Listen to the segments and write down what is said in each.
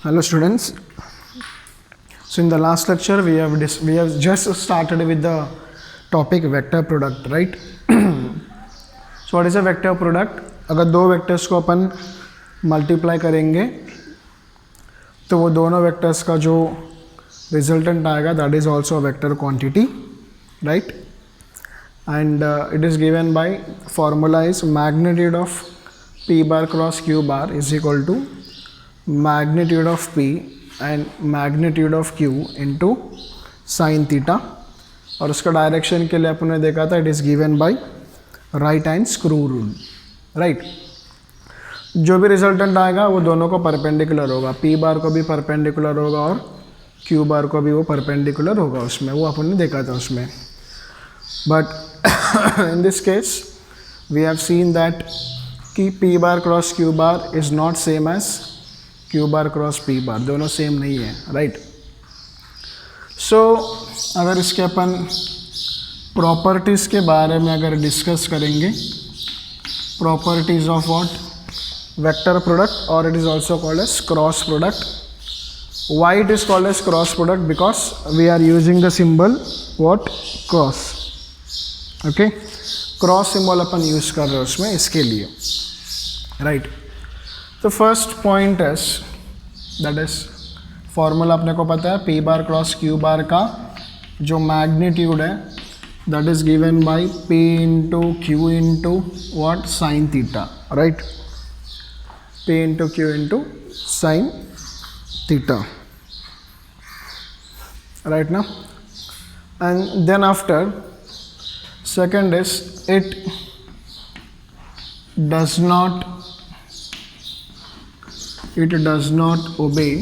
Hello students. So in the last lecture we have just started with the topic vector product, right? So what is a vector product? अगर दो vectors को अपन multiply करेंगे तो वो दोनों vectors का जो रिजल्टेंट आएगा that is also vector quantity, right? And it is given by formula is magnitude of p bar cross q bar is equal to magnitude of p and magnitude of q into sin theta. और उसका direction के लिए अपन ने देखा था it is given by right hand screw rule, right? जो भी resultant आएगा वो दोनों को परपेंडिकुलर होगा, p बार को भी परपेंडिकुलर होगा और q बार को भी वो परपेंडिकुलर होगा उसमें, वो अपन ने देखा था उसमें. But in this case we have seen that कि p bar cross q bar is not same as q bar cross p bar, दोनों सेम नहीं है, राइट? सो अगर इसके अपन प्रॉपर्टीज़ के बारे में अगर डिस्कस करेंगे, properties of what vector product, और it is also called as cross product. Why it is called as cross product? Because we are using the symbol what cross. Okay, cross symbol अपन use कर रहे हैं उसमें, इसके लिए, right? तो first point is that is formula अपने को पता है, P bar cross Q bar का जो मैग्नीट्यूड है that is given by P into Q into what sine theta, right? P into Q into sine theta, right ना? And then after second is it does not obey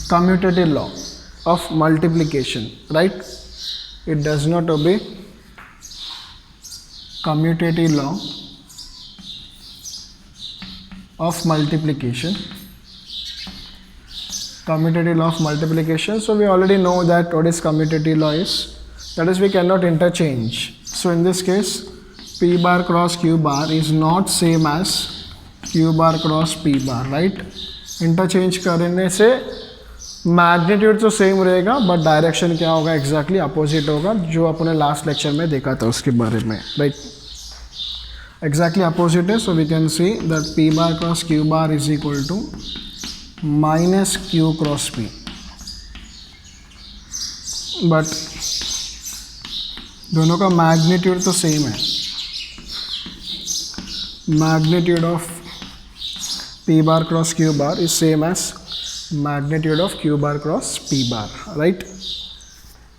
commutative law of multiplication, right? It does not obey commutative law of multiplication. Commutative law of multiplication. So we already know that what is commutative law is. That is, we cannot interchange. So in this case, p bar cross q bar is not same as q bar cross p bar, right? Interchange करने से magnitude तो same रहेगा but direction क्या होगा, exactly opposite होगा, जो अपने last lecture में देखा था उसके बारे में, राइट? एग्जैक्टली अपोजिट है. So we can see that p bar cross q bar is equal to minus q cross p, but दोनों का मैग्नीट्यूड तो सेम है. Magnitude of p bar cross q bar is same as magnitude of q bar cross p bar, right?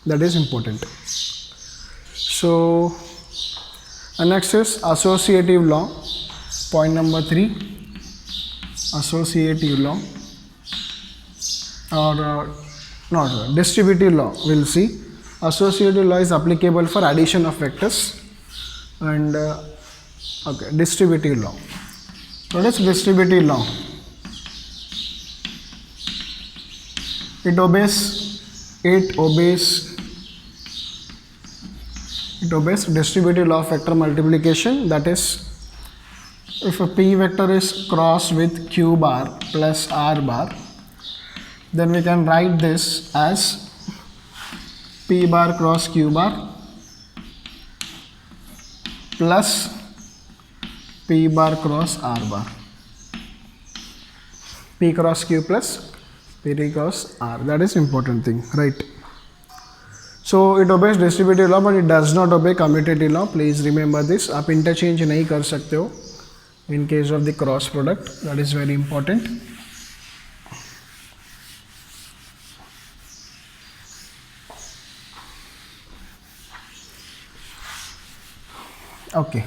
That is important. So next is associative law. Point number 3, associative law or not distributive law. We'll see. Associative law is applicable for addition of vectors, and okay, distributive law. What is distributive law? It obeys distributive law of vector multiplication. That is, if a p vector is crossed with q bar plus r bar, then we can write this as p bar cross q bar plus p bar cross r bar. p cross q plus p cross r. That is important thing, right? So it obeys distributive law but it does not obey commutative law. Please remember this. आप interchange नहीं कर सकते हो in case of the cross product. That is very important. Okay,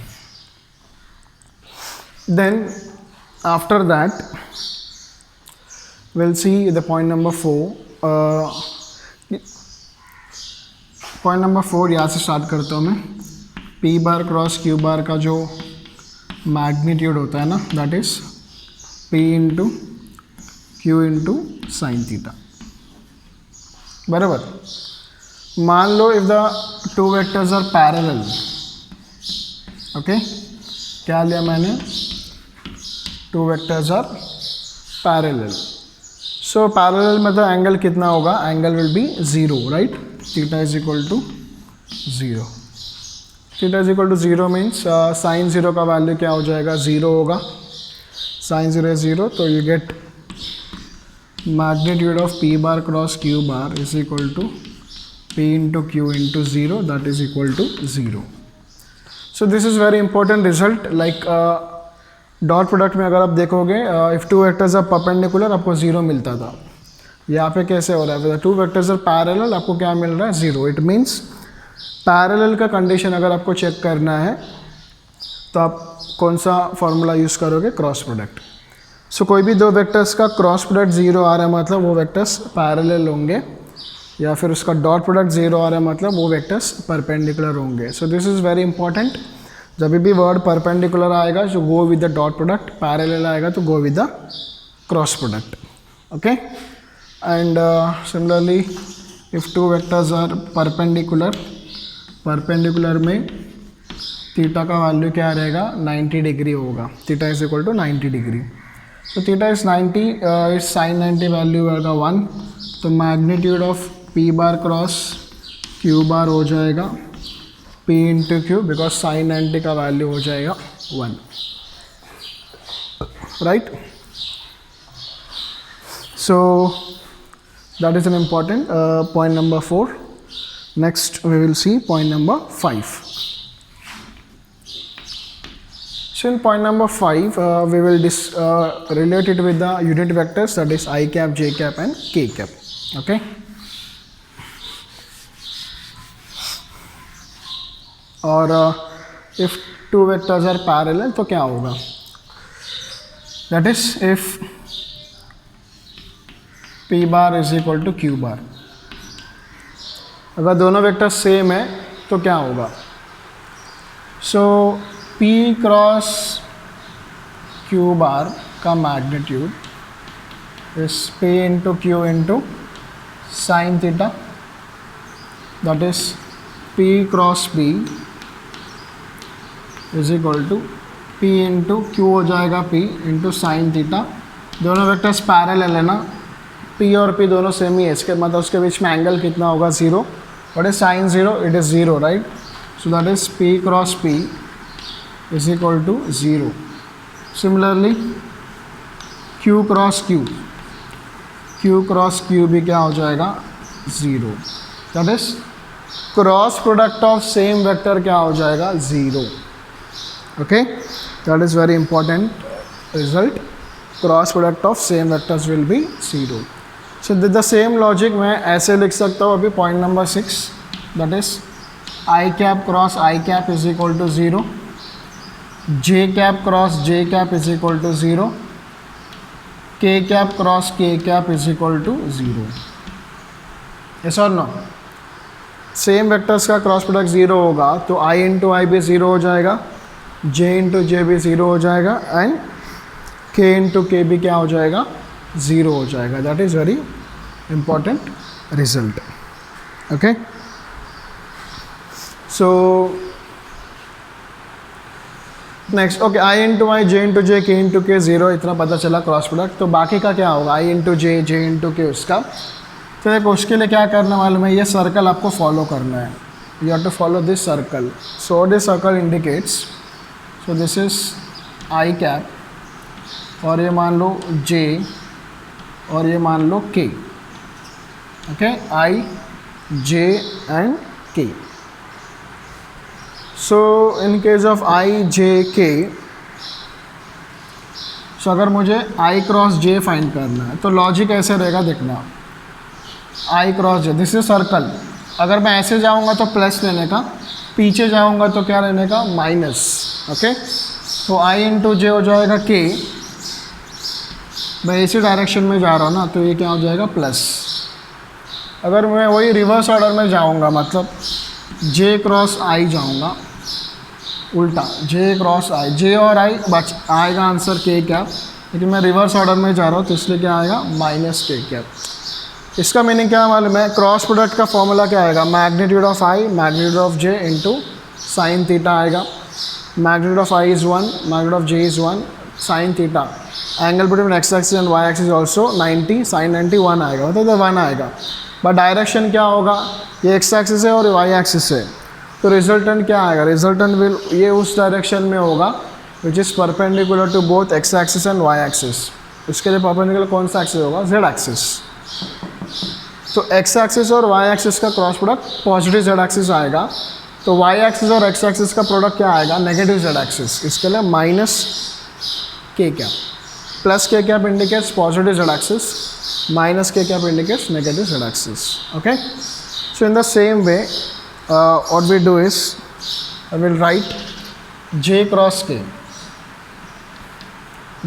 then after that we'll see the point number 4. Point number 4 यहाँ से start करता हूँ मैं. p bar cross q bar का जो मैग्नीट्यूड होता है ना, that is p into Q into sine theta, बराबर. मान लो if the two vectors are parallel, okay, क्या लिया मैंने, two vectors are parallel. So parallel मतलब एंगल कितना होगा, angle will be 0, right. Theta is equal to 0. Theta is equal to 0 means sign 0 का वैल्यू क्या हो जाएगा, 0 होगा. साइन 0 is 0, तो you get magnitude of p bar cross q bar is equal to p into q into 0, that is equal to 0. So this is very important result. Like dot product में अगर आप देखोगे, if two vectors are perpendicular आपको 0 मिलता था. यहाँ पे कैसे हो रहा है, टू वेक्टर्स आर पैरेलल आपको क्या मिल रहा है, 0. इट मीन्स पैरेलल का कंडीशन अगर आपको चेक करना है तो आप कौन सा फॉर्मूला यूज़ करोगे, क्रॉस प्रोडक्ट. सो कोई भी दो वेक्टर्स का क्रॉस प्रोडक्ट 0 आ रहा है मतलब वो वेक्टर्स पैरेलल होंगे, या फिर उसका डॉट प्रोडक्ट 0 आ रहा है मतलब वो वेक्टर्स परपेंडिकुलर होंगे. So this is very important. जब भी वर्ड परपेंडिकुलर आएगा तो go with the dot product, parallel आएगा तो go with the cross product. Okay. And similarly if two vectors are perpendicular, perpendicular में थीटा का वैल्यू क्या रहेगा, 90 डिग्री होगा. Theta is equal to 90 degree. तो थीटा इज 90, इस साइन 90 वैल्यू आएगा 1. तो magnitude of P bar cross Q बार हो जाएगा p into Q, because sine 90 का वैल्यू हो जाएगा 1, right. So that is an important point number 4. Next we will see point number 5. So in point number 5, we will relate it with the unit vectors, that is I cap, j cap and k cap. Okay. और if two vectors are parallel तो क्या होगा, that is if p bar is equal to q bar. अगर दोनों vectors same है तो क्या होगा, so P cross Q bar का magnitude is P into Q into sine theta, that is P cross P is equal to P into Q हो जाएगा P into sine theta. दोनों वेक्टर्स पैरेलल है ना, P और P दोनों same ही है, इसके मतलब उसके बीच में एंगल कितना होगा, 0. What is sine 0, it is 0, right. So that is P cross P is equal to 0. Similarly Q cross Q, Q cross Q भी क्या हो जाएगा, 0. That is cross product of same vector क्या हो जाएगा, 0. Okay, that is very important result. Cross product of same vectors will be 0. So the same logic मैं ऐसे लिख सकता हूँ अभी point number 6, that is I cap cross I cap is equal to 0. j cap cross j cap is equal to 0. k cap cross k cap is equal to 0. yes or no? Same vectors का cross product 0 होगा तो i into आई भी 0 हो जाएगा, j into जे भी 0 हो जाएगा and k into के भी क्या हो जाएगा, 0 हो जाएगा. That is very important result. Okay. So next, okay, I into I, J into J, K into के 0, इतना पता चला क्रॉस प्रोडक्ट. तो बाकी का क्या होगा, आई इंटू जे, जे इंटू के उसका. तो देखो उसके लिए क्या करना मालूम है, ये सर्कल आपको फॉलो करना है. You have to follow this circle. So this circle indicates, so this is I cap और ये मान लो जे और ये मान लो के. ओके, आई जे एंड के. सो इन केस ऑफ आई जे के, सो अगर मुझे आई क्रॉस जे फाइंड करना है तो लॉजिक ऐसे रहेगा, देखना I cross J, this is circle. अगर मैं ऐसे जाऊंगा तो प्लस लेने का, पीछे जाऊंगा तो क्या लेने का, माइनस. ओके. तो आई इंटू जे हो जाएगा के, मैं इसी डायरेक्शन में जा रहा हूँ ना तो ये क्या हो जाएगा, प्लस. अगर मैं वही रिवर्स ऑर्डर में जाऊँगा मतलब जे क्रॉस आई जाऊँगा, उल्टा जे क्रॉस आई, जे और आई बच आएगा आंसर के कैप, लेकिन मैं रिवर्स ऑर्डर में जा रहा हूँ तो इसलिए क्या आएगा, माइनस के कैप. इसका मीनिंग क्या मालूम है, क्रॉस प्रोडक्ट का फॉर्मूला क्या आएगा, magnitude of I magnitude of J into sine theta आएगा. Magnitude of I is 1, magnitude of J is 1, sine theta, angle between X axis and Y axis also 90, sine 90 1 आएगा, मतलब 1 आएगा। But direction क्या होगा, ये x axis है और Y axis है, तो रिजल्टेंट क्या आएगा, रिजल्टेंट विल ये उस डायरेक्शन में होगा which is perpendicular to both X axis and Y axis. उसके लिए परपेंडिकुलर कौन सा एक्सिस होगा, जेड एक्सिस। तो एक्स एक्सिस और वाई एक्सिस का cross product positive Z axis आएगा, तो वाई एक्सिस और एक्स एक्सिस का प्रोडक्ट क्या आएगा, नेगेटिव जेड एक्सिस। इसके लिए minus K cap, plus K cap indicates positive Z axis, minus k cap indicates negative z axis. Okay, so in the same way what we do is I will write j cross k,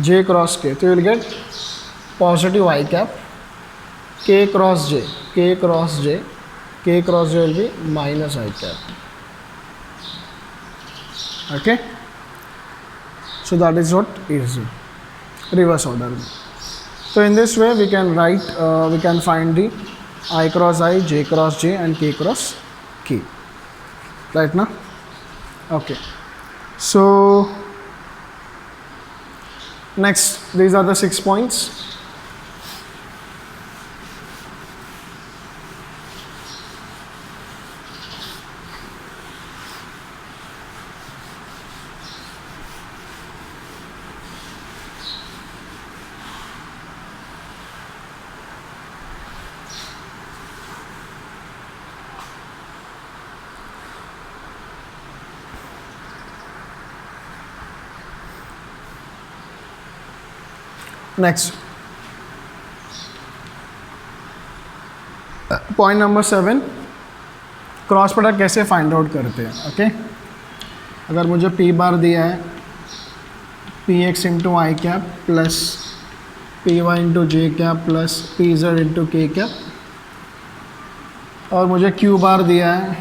so you will get positive I cap, k cross j will be minus I cap. Okay, so that is what is reverse order. So in this way we can write, we can find the I cross I, j cross j and k cross k, right now. Okay, so next, these are the 6 points. Next, point number 7, cross product कैसे find out करते हैं। Okay, अगर मुझे P bar दिया है P X into I cap plus P Y into J cap plus P Z into K cap, और मुझे Q bar दिया है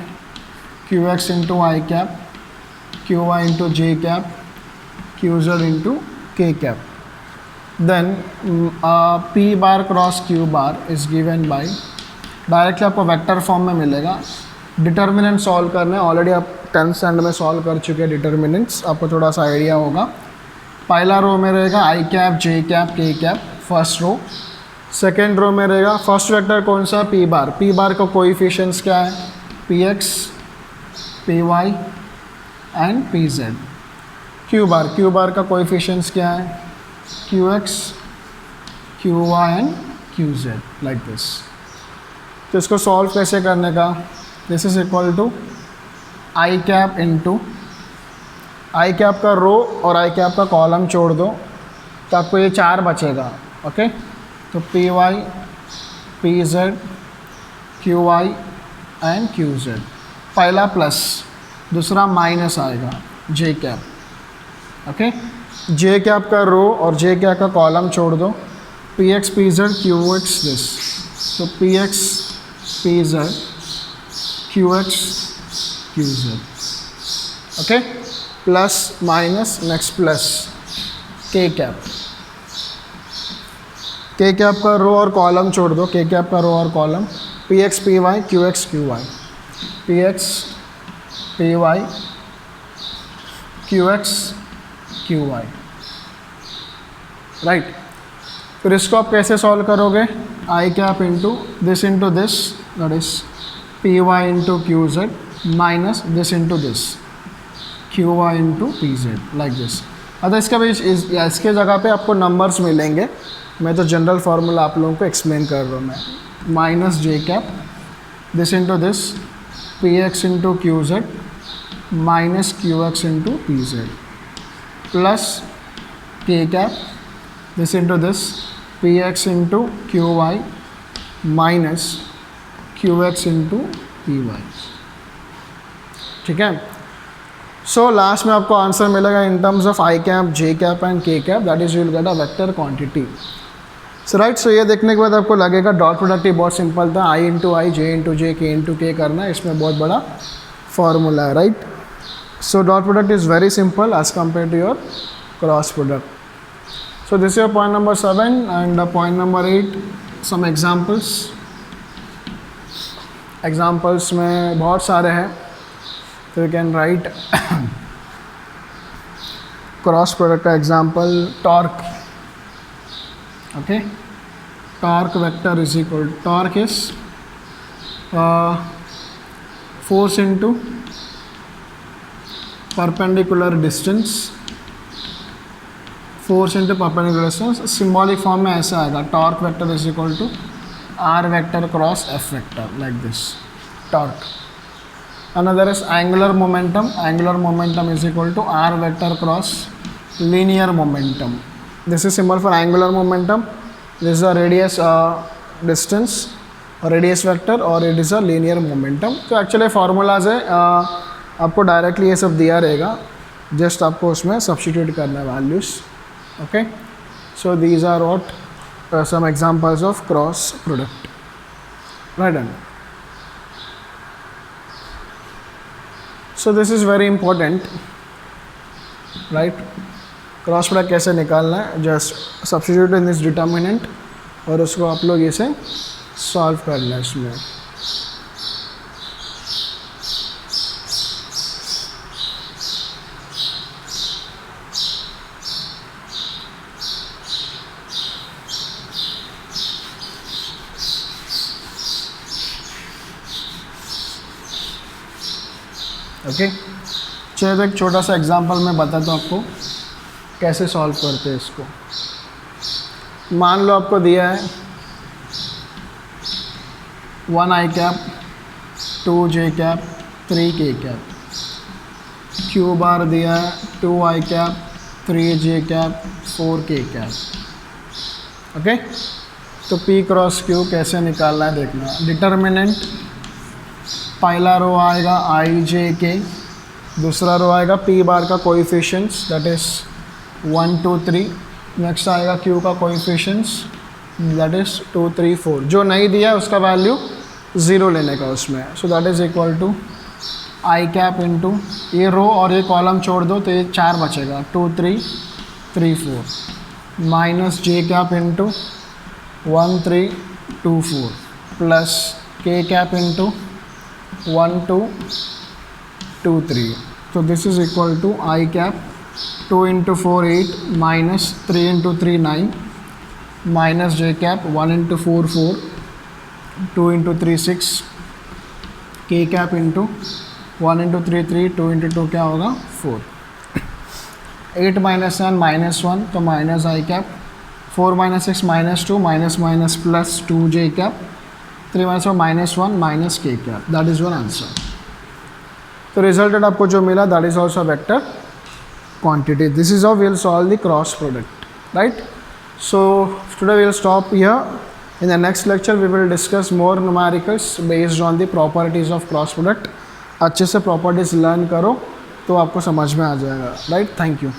Q X into I cap, Q Y into J cap, Q Z into K cap, then p bar cross q bar is given by, directly आपको vector form में मिलेगा। Determinant solve करना है, already आप 10th standard में solve कर चुके हैं डिटर्मिनेंट्स, आपको थोड़ा सा आइडिया होगा। पहला रो में रहेगा I cap J cap K cap, first row. Second row में रहेगा फर्स्ट वेक्टर कौन सा, पी बार, पी बार का कोएफिशिएंट्स क्या है, P X, P Y and P Z. Q bar का कोएफिशिएंट्स क्या है, Q X, Q Y and Q Z, like this. तो इसको सॉल्व कैसे करने का, this is equal to I cap into I cap का रो और आई कैप का कॉलम छोड़ दो तो आपको ये 4 बचेगा। ओके, तो P Y, P Z, Q Y and Q Z, पहला प्लस दूसरा माइनस आएगा J cap. Okay, J cap का रो और जे कैप का कॉलम छोड़ दो, P X P Z Q X this, तो P X P Z Q X Q Z. Okay, plus minus next plus K cap, K cap का row और column छोड़ दो, के कैप का रो और column, P X P Y Q X Q Y, P X P Y Q X Q Y, right. फिर इसको आप कैसे सॉल्व करोगे, I cap into this, that is P Y into Q Z minus this into this, Q Y into P Z, like this. अतः इसका भी इसके जगह पे आपको नंबर्स मिलेंगे, मैं तो जनरल फार्मूला आप लोगों को एक्सप्लेन कर रहा हूँ मैं। Minus J cap this into this, P X into Q Z minus Q X into P Z, plus K cap this into this, P X into Q Y minus Q X into P Y. ठीक है, so last में आपको answer मिलेगा in terms of I cap, J cap and K cap, that is you will get a vector quantity. So right, so ये देखने के बाद आपको लगेगा डॉट प्रोडक्ट ही बहुत सिंपल था, आई into I, J into J, K into के करना है, इसमें बहुत बड़ा फॉर्मूला है, right. So dot product is very simple as compare to your cross product. So this is your point number 7 and point number 8 some examples. Examples में बहुत सारे हैं, तो you can write cross product का example torque, okay, torque vector is equal, torque is force into perpendicular distance, force into perpendicular distance. Symbolic form में ऐसा आएगा, torque vector is equal to R vector cross F vector, like this, torque. Another is angular momentum, angular momentum is equal to R vector cross linear momentum. This is symbol for angular momentum, this is a radius distance radius vector और it is a linear momentum. तो actually formulas है, आपको directly ये सब दिया रहेगा, just आपको उसमें सब्स्टिट्यूट करना है values, okay. So these are what some examples of cross product, right? So this is very important, right? Cross product कैसे निकालना है, just substitute in this determinant और उसको आप लोग इसे सॉल्व करना है इसमें। ओके, चलो एक छोटा सा एग्जांपल मैं बताता हूँ आपको कैसे सॉल्व करते हैं इसको। मान लो आपको दिया है 1 i cap, 2 j cap, 3 k cap, Q bar दिया है 2 i cap, 3 j cap, 4 k cap. Okay, तो p क्रॉस q कैसे निकालना है देखना। डिटर्मिनेंट, पहला रो आएगा i j k, दूसरा रो आएगा p बार का कोएफिशिएंट्स दैट इज 1 2 3, नेक्स्ट आएगा q का कोएफिशिएंट्स दैट इज 2 3 4। जो नहीं दिया है उसका वैल्यू 0 लेने का उसमें, so that is equal to i cap into ये रो और ये कॉलम छोड़ दो तो ये 4 बचेगा, 2 3 3 4 minus j cap into 1 3 2 4 plus k cap into 1 2 2 3। तो this is equal to i cap 2 into 4 8 minus 3 into 3 9 minus j cap 1 into 4 4 2 into 3 6 k cap into 1 into 3 3 2 into 2 क्या होगा 4। 8 माइनस 1 माइनस 1 तो minus i cap, 4 minus 6 minus 2 minus minus plus 2 j cap, 3 minus 4 minus 1 minus k cap, that is one answer. तो resulted आपको जो मिला that is also vector quantity. This is how we will solve the cross product, right? So today we will stop here. In the next lecture we will discuss more numericals based on the properties of cross product. अच्छे से properties learn करो तो आपको समझ में आ जाएगा, right? Thank you.